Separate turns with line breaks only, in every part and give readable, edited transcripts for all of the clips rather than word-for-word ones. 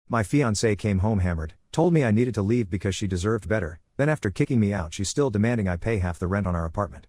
My fiancée came home hammered, told me I needed to leave because she deserved better, then after kicking me out she's still demanding I pay half the rent on our apartment.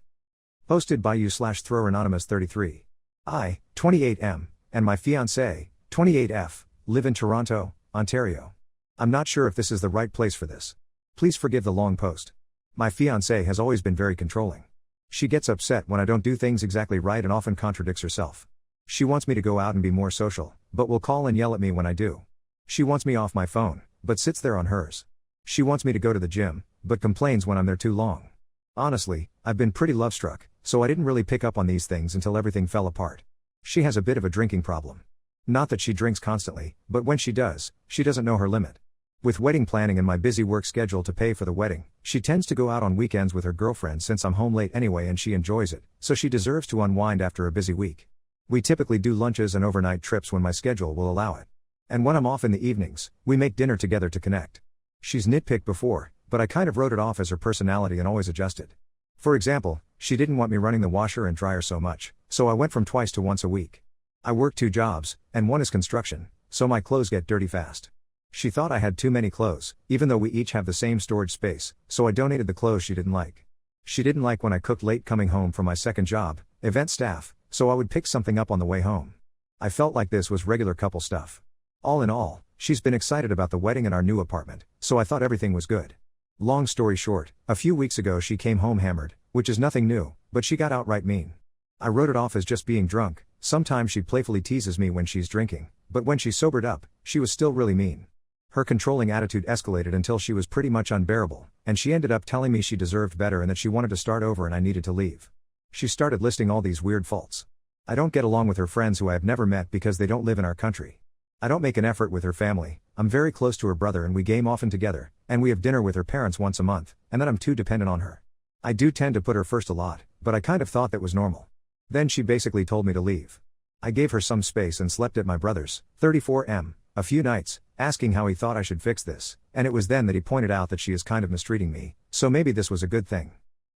Posted by you/thrower anonymous 33. I, 28M, and my fiancée, 28F, live in Toronto, Ontario. I'm not sure if this is the right place for this. Please forgive the long post. My fiancée has always been very controlling. She gets upset when I don't do things exactly right and often contradicts herself. She wants me to go out and be more social, but will call and yell at me when I do. She wants me off my phone, but sits there on hers. She wants me to go to the gym, but complains when I'm there too long. Honestly, I've been pretty love-struck, so I didn't really pick up on these things until everything fell apart. She has a bit of a drinking problem. Not that she drinks constantly, but when she does, she doesn't know her limit. With wedding planning and my busy work schedule to pay for the wedding, she tends to go out on weekends with her girlfriend since I'm home late anyway and she enjoys it, so she deserves to unwind after a busy week. We typically do lunches and overnight trips when my schedule will allow it. And when I'm off in the evenings, we make dinner together to connect. She's nitpicked before, but I kind of wrote it off as her personality and always adjusted. For example, she didn't want me running the washer and dryer so much, so I went from twice to once a week. I work 2 jobs, and one is construction, so my clothes get dirty fast. She thought I had too many clothes, even though we each have the same storage space, so I donated the clothes she didn't like. She didn't like when I cooked late coming home from my second job, event staff, so I would pick something up on the way home. I felt like this was regular couple stuff. All in all, she's been excited about the wedding and our new apartment, so I thought everything was good. Long story short, a few weeks ago she came home hammered, which is nothing new, but she got outright mean. I wrote it off as just being drunk. Sometimes she playfully teases me when she's drinking, but when she sobered up, she was still really mean. Her controlling attitude escalated until she was pretty much unbearable, and she ended up telling me she deserved better and that she wanted to start over and I needed to leave. She started listing all these weird faults. I don't get along with her friends who I have never met because they don't live in our country. I don't make an effort with her family. I'm very close to her brother and we game often together, and we have dinner with her parents once a month, and then I'm too dependent on her. I do tend to put her first a lot, but I kind of thought that was normal. Then she basically told me to leave. I gave her some space and slept at my brother's, 34M, a few nights, asking how he thought I should fix this, and it was then that he pointed out that she is kind of mistreating me, so maybe this was a good thing.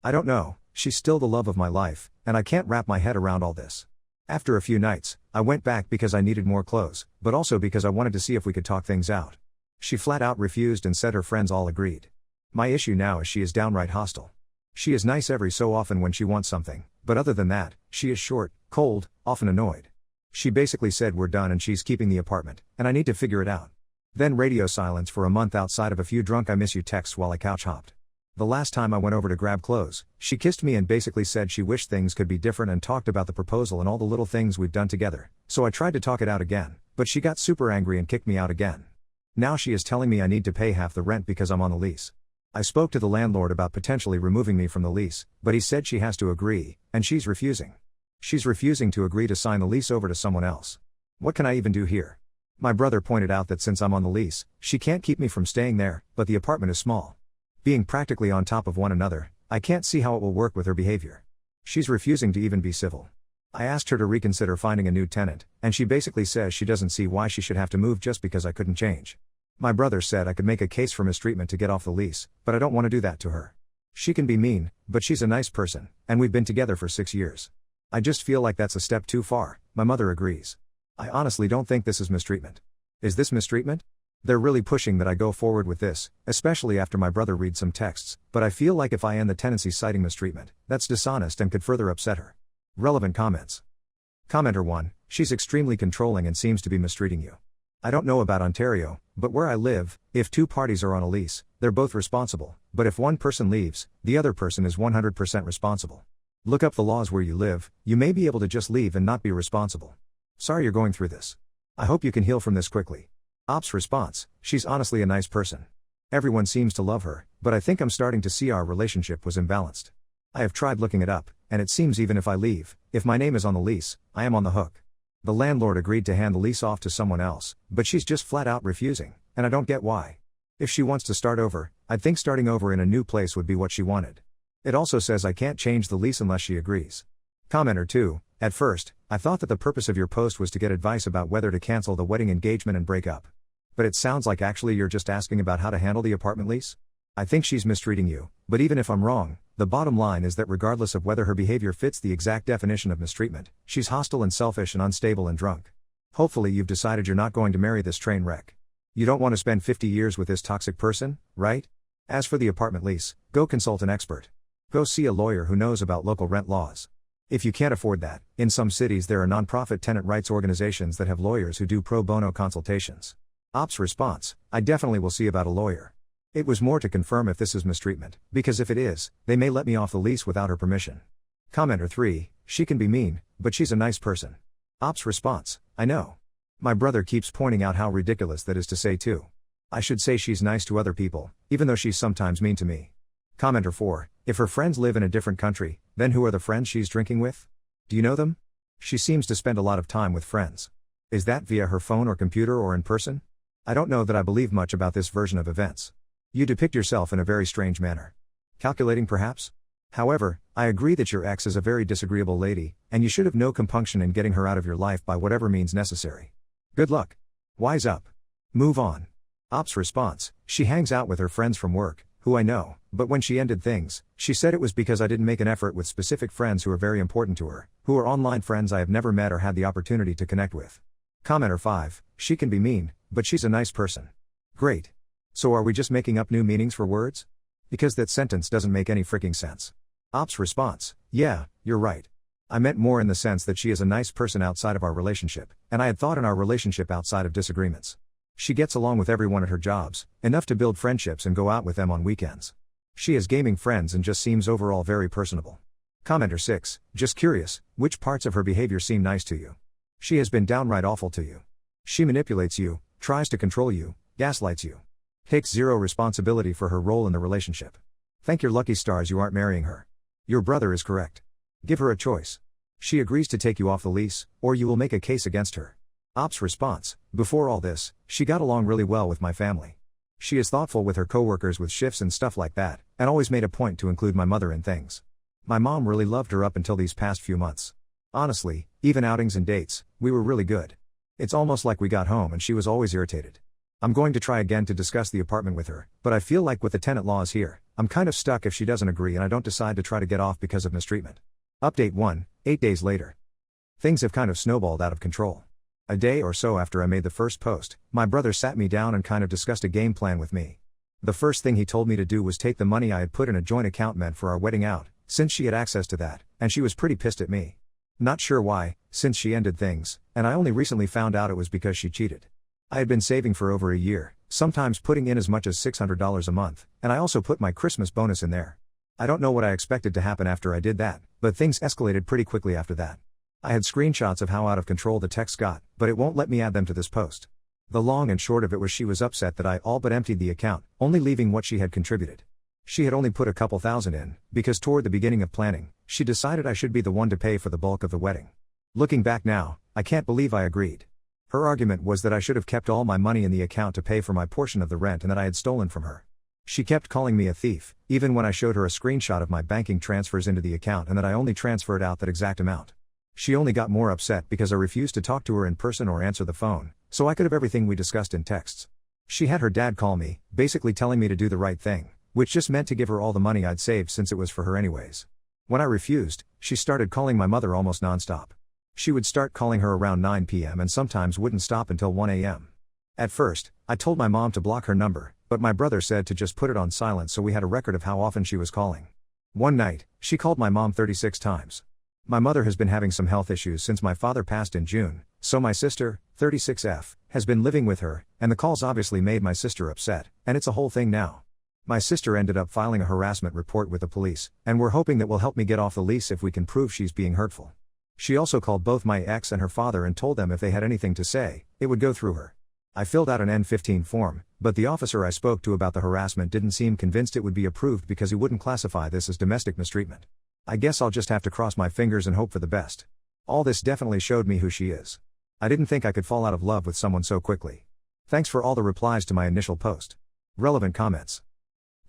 I don't know, she's still the love of my life, and I can't wrap my head around all this. After a few nights, I went back because I needed more clothes, but also because I wanted to see if we could talk things out. She flat out refused and said her friends all agreed. My issue now is she is downright hostile. She is nice every so often when she wants something, but other than that, she is short, cold, often annoyed. She basically said we're done and she's keeping the apartment, and I need to figure it out. Then radio silence for a month outside of a few drunk I miss you texts while I couch hopped. The last time I went over to grab clothes, she kissed me and basically said she wished things could be different and talked about the proposal and all the little things we've done together, so I tried to talk it out again, but she got super angry and kicked me out again. Now she is telling me I need to pay half the rent because I'm on the lease. I spoke to the landlord about potentially removing me from the lease, but he said she has to agree, and she's refusing. She's refusing to agree to sign the lease over to someone else. What can I even do here? My brother pointed out that since I'm on the lease, she can't keep me from staying there, but the apartment is small. Being practically on top of one another, I can't see how it will work with her behavior. She's refusing to even be civil. I asked her to reconsider finding a new tenant, and she basically says she doesn't see why she should have to move just because I couldn't change. My brother said I could make a case for mistreatment to get off the lease, but I don't want to do that to her. She can be mean, but she's a nice person, and we've been together for 6 years. I just feel like that's a step too far. My mother agrees. I honestly don't think this is mistreatment. Is this mistreatment? They're really pushing that I go forward with this, especially after my brother reads some texts, but I feel like if I end the tenancy citing mistreatment, that's dishonest and could further upset her. Relevant comments. Commenter 1, she's extremely controlling and seems to be mistreating you. I don't know about Ontario, but where I live, if 2 parties are on a lease, they're both responsible, but if one person leaves, the other person is 100% responsible. Look up the laws where you live, you may be able to just leave and not be responsible. Sorry you're going through this. I hope you can heal from this quickly. Ops response, she's honestly a nice person. Everyone seems to love her, but I think I'm starting to see our relationship was imbalanced. I have tried looking it up, and it seems even if I leave, if my name is on the lease, I am on the hook. The landlord agreed to hand the lease off to someone else, but she's just flat out refusing, and I don't get why. If she wants to start over, I'd think starting over in a new place would be what she wanted. It also says I can't change the lease unless she agrees. Commenter 2, at first, I thought that the purpose of your post was to get advice about whether to cancel the wedding engagement and break up. But it sounds like actually you're just asking about how to handle the apartment lease? I think she's mistreating you, but even if I'm wrong, the bottom line is that regardless of whether her behavior fits the exact definition of mistreatment, she's hostile and selfish and unstable and drunk. Hopefully you've decided you're not going to marry this train wreck. You don't want to spend 50 years with this toxic person, right? As for the apartment lease, go consult an expert. Go see a lawyer who knows about local rent laws. If you can't afford that, in some cities there are nonprofit tenant rights organizations that have lawyers who do pro bono consultations. Ops response: I definitely will see about a lawyer. It was more to confirm if this is mistreatment, because if it is, they may let me off the lease without her permission. Commenter 3, she can be mean, but she's a nice person. Ops response: I know. My brother keeps pointing out how ridiculous that is to say too. I should say she's nice to other people, even though she's sometimes mean to me. Commenter 4, if her friends live in a different country, then who are the friends she's drinking with? Do you know them? She seems to spend a lot of time with friends. Is that via her phone or computer or in person? I don't know that I believe much about this version of events. You depict yourself in a very strange manner. Calculating perhaps? However, I agree that your ex is a very disagreeable lady, and you should have no compunction in getting her out of your life by whatever means necessary. Good luck. Wise up. Move on. Ops response: she hangs out with her friends from work, who I know, but when she ended things, she said it was because I didn't make an effort with specific friends who are very important to her, who are online friends I have never met or had the opportunity to connect with. Commenter 5, she can be mean, but she's a nice person. Great. So are we just making up new meanings for words? Because that sentence doesn't make any freaking sense. Ops response: yeah, you're right. I meant more in the sense that she is a nice person outside of our relationship, and I had thought in our relationship outside of disagreements. She gets along with everyone at her jobs, enough to build friendships and go out with them on weekends. She has gaming friends and just seems overall very personable. Commenter 6, just curious, which parts of her behavior seem nice to you? She has been downright awful to you. She manipulates you, tries to control you, gaslights you. Takes zero responsibility for her role in the relationship. Thank your lucky stars you aren't marrying her. Your brother is correct. Give her a choice. She agrees to take you off the lease, or you will make a case against her. Ops response: before all this, she got along really well with my family. She is thoughtful with her coworkers with shifts and stuff like that, and always made a point to include my mother in things. My mom really loved her up until these past few months. Honestly, even outings and dates, we were really good. It's almost like we got home and she was always irritated. I'm going to try again to discuss the apartment with her, but I feel like with the tenant laws here, I'm kind of stuck if she doesn't agree and I don't decide to try to get off because of mistreatment. Update 1, 8 days later. Things have kind of snowballed out of control. A day or so after I made the first post, my brother sat me down and kind of discussed a game plan with me. The first thing he told me to do was take the money I had put in a joint account meant for our wedding out, since she had access to that, and she was pretty pissed at me. Not sure why, since she ended things, and I only recently found out it was because she cheated. I had been saving for over a year, sometimes putting in as much as $600 a month, and I also put my Christmas bonus in there. I don't know what I expected to happen after I did that, but things escalated pretty quickly after that. I had screenshots of how out of control the text got, but it won't let me add them to this post. The long and short of it was she was upset that I all but emptied the account, only leaving what she had contributed. She had only put a couple thousand in, because toward the beginning of planning, she decided I should be the one to pay for the bulk of the wedding. Looking back now, I can't believe I agreed. Her argument was that I should have kept all my money in the account to pay for my portion of the rent and that I had stolen from her. She kept calling me a thief, even when I showed her a screenshot of my banking transfers into the account and that I only transferred out that exact amount. She only got more upset because I refused to talk to her in person or answer the phone, so I could have everything we discussed in texts. She had her dad call me, basically telling me to do the right thing, which just meant to give her all the money I'd saved since it was for her anyways. When I refused, she started calling my mother almost nonstop. She would start calling her around 9 p.m. and sometimes wouldn't stop until 1 a.m. At first, I told my mom to block her number, but my brother said to just put it on silent so we had a record of how often she was calling. One night, she called my mom 36 times. My mother has been having some health issues since my father passed in June, so my sister, 36F, has been living with her, and the calls obviously made my sister upset, and it's a whole thing now. My sister ended up filing a harassment report with the police, and we're hoping that will help me get off the lease if we can prove she's being hurtful. She also called both my ex and her father and told them if they had anything to say, it would go through her. I filled out an N-15 form, but the officer I spoke to about the harassment didn't seem convinced it would be approved because he wouldn't classify this as domestic mistreatment. I guess I'll just have to cross my fingers and hope for the best. All this definitely showed me who she is. I didn't think I could fall out of love with someone so quickly. Thanks for all the replies to my initial post. Relevant comments.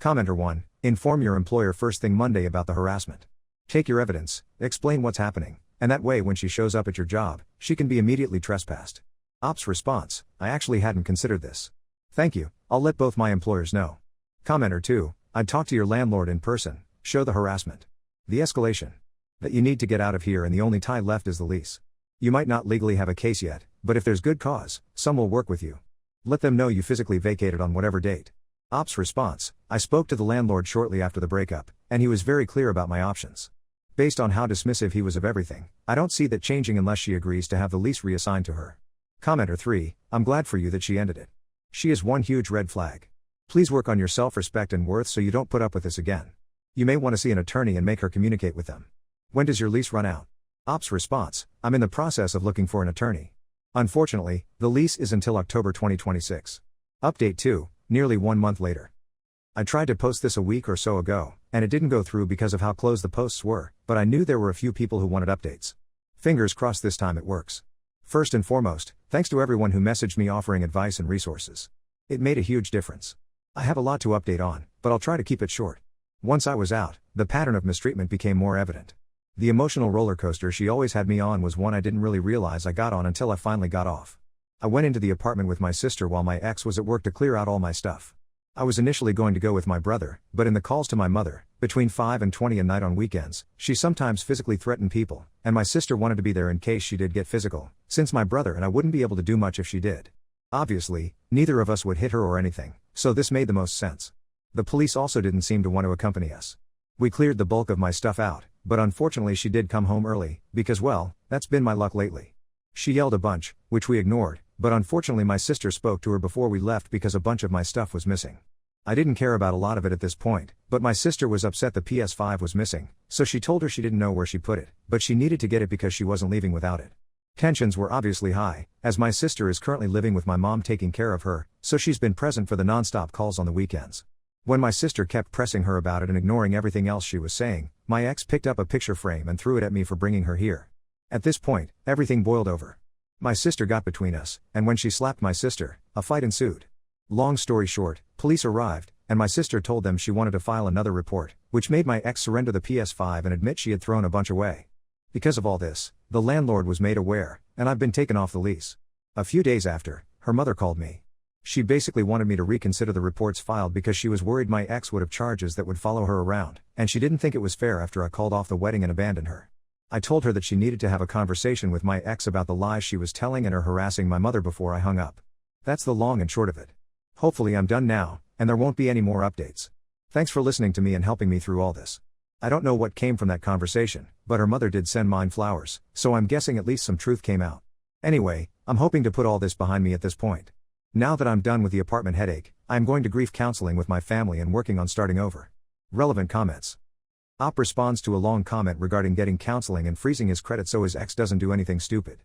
Commenter 1, inform your employer first thing Monday about the harassment. Take your evidence, explain what's happening, and that way when she shows up at your job, she can be immediately trespassed. Ops response, I actually hadn't considered this. Thank you, I'll let both my employers know. Commenter 2, I'd talk to your landlord in person, show the harassment. The escalation. That you need to get out of here and the only tie left is the lease. You might not legally have a case yet, but if there's good cause, some will work with you. Let them know you physically vacated on whatever date. Ops response: I spoke to the landlord shortly after the breakup, and he was very clear about my options. Based on how dismissive he was of everything, I don't see that changing unless she agrees to have the lease reassigned to her. Commenter 3, I'm glad for you that she ended it. She is one huge red flag. Please work on your self-respect and worth so you don't put up with this again. You may want to see an attorney and make her communicate with them. When does your lease run out? Ops response: I'm in the process of looking for an attorney. Unfortunately, the lease is until October 2026. Update 2, nearly 1 month later. I tried to post this a week or so ago, and it didn't go through because of how close the posts were, but I knew there were a few people who wanted updates. Fingers crossed this time it works. First and foremost, thanks to everyone who messaged me offering advice and resources. It made a huge difference. I have a lot to update on, but I'll try to keep it short. Once I was out, the pattern of mistreatment became more evident. The emotional roller coaster she always had me on was one I didn't really realize I got on until I finally got off. I went into the apartment with my sister while my ex was at work to clear out all my stuff. I was initially going to go with my brother, but in the calls to my mother, between 5 and 20 a night on weekends, she sometimes physically threatened people, and my sister wanted to be there in case she did get physical, since my brother and I wouldn't be able to do much if she did. Obviously, neither of us would hit her or anything, so this made the most sense. The police also didn't seem to want to accompany us. We cleared the bulk of my stuff out, but unfortunately she did come home early, because well, that's been my luck lately. She yelled a bunch, which we ignored, but unfortunately my sister spoke to her before we left because a bunch of my stuff was missing. I didn't care about a lot of it at this point, but my sister was upset the PS5 was missing, so she told her she didn't know where she put it, but she needed to get it because she wasn't leaving without it. Tensions were obviously high, as my sister is currently living with my mom taking care of her, so she's been present for the non-stop calls on the weekends. When my sister kept pressing her about it and ignoring everything else she was saying, my ex picked up a picture frame and threw it at me for bringing her here. At this point, everything boiled over. My sister got between us, and when she slapped my sister, a fight ensued. Long story short, police arrived, and my sister told them she wanted to file another report, which made my ex surrender the PS5 and admit she had thrown a bunch away. Because of all this, the landlord was made aware, and I've been taken off the lease. A few days after, her mother called me. She basically wanted me to reconsider the reports filed because she was worried my ex would have charges that would follow her around, and she didn't think it was fair after I called off the wedding and abandoned her. I told her that she needed to have a conversation with my ex about the lies she was telling and her harassing my mother before I hung up. That's the long and short of it. Hopefully I'm done now, and there won't be any more updates. Thanks for listening to me and helping me through all this. I don't know what came from that conversation, but her mother did send mine flowers, so I'm guessing at least some truth came out. Anyway, I'm hoping to put all this behind me at this point. Now that I'm done with the apartment headache, I'm going to grief counseling with my family and working on starting over. Relevant comments. Op responds to a long comment regarding getting counseling and freezing his credit so his ex doesn't do anything stupid.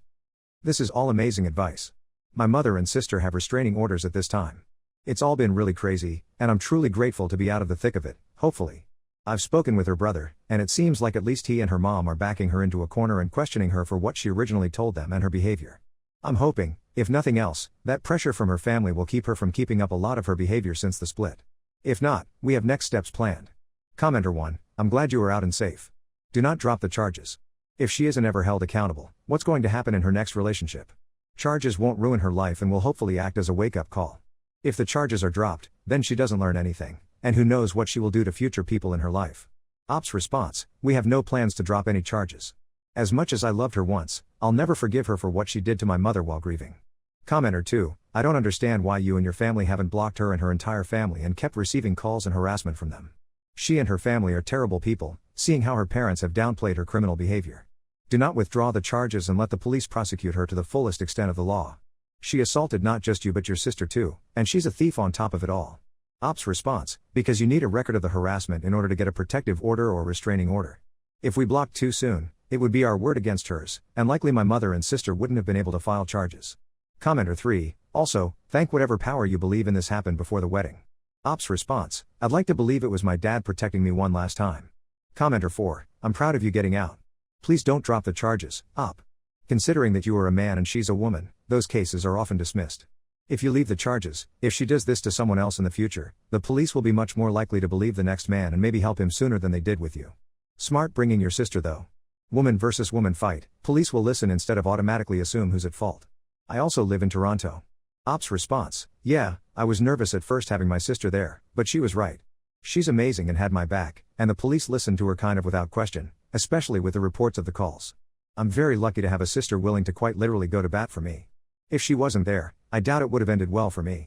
This is all amazing advice. My mother and sister have restraining orders at this time. It's all been really crazy, and I'm truly grateful to be out of the thick of it, hopefully. I've spoken with her brother, and it seems like at least he and her mom are backing her into a corner and questioning her for what she originally told them and her behavior. I'm hoping, if nothing else, that pressure from her family will keep her from keeping up a lot of her behavior since the split. If not, we have next steps planned. Commenter 1, I'm glad you are out and safe. Do not drop the charges. If she isn't ever held accountable, what's going to happen in her next relationship? Charges won't ruin her life and will hopefully act as a wake-up call. If the charges are dropped, then she doesn't learn anything, and who knows what she will do to future people in her life. Op's response, we have no plans to drop any charges. As much as I loved her once, I'll never forgive her for what she did to my mother while grieving. Commenter 2, I don't understand why you and your family haven't blocked her and her entire family and kept receiving calls and harassment from them. She and her family are terrible people, seeing how her parents have downplayed her criminal behavior. Do not withdraw the charges and let the police prosecute her to the fullest extent of the law. She assaulted not just you but your sister too, and she's a thief on top of it all. Op's response, because you need a record of the harassment in order to get a protective order or restraining order. If we blocked too soon, it would be our word against hers, and likely my mother and sister wouldn't have been able to file charges. Commenter 3, also, thank whatever power you believe in this happened before the wedding. Op's response, I'd like to believe it was my dad protecting me one last time. Commenter 4, I'm proud of you getting out. Please don't drop the charges, Op. Considering that you are a man and she's a woman, those cases are often dismissed. If you leave the charges, if she does this to someone else in the future, the police will be much more likely to believe the next man and maybe help him sooner than they did with you. Smart bringing your sister though. Woman versus woman fight, police will listen instead of automatically assume who's at fault. I also live in Toronto. Op's response, yeah, I was nervous at first having my sister there, but she was right. She's amazing and had my back, and the police listened to her kind of without question, especially with the reports of the calls. I'm very lucky to have a sister willing to quite literally go to bat for me. If she wasn't there, I doubt it would have ended well for me.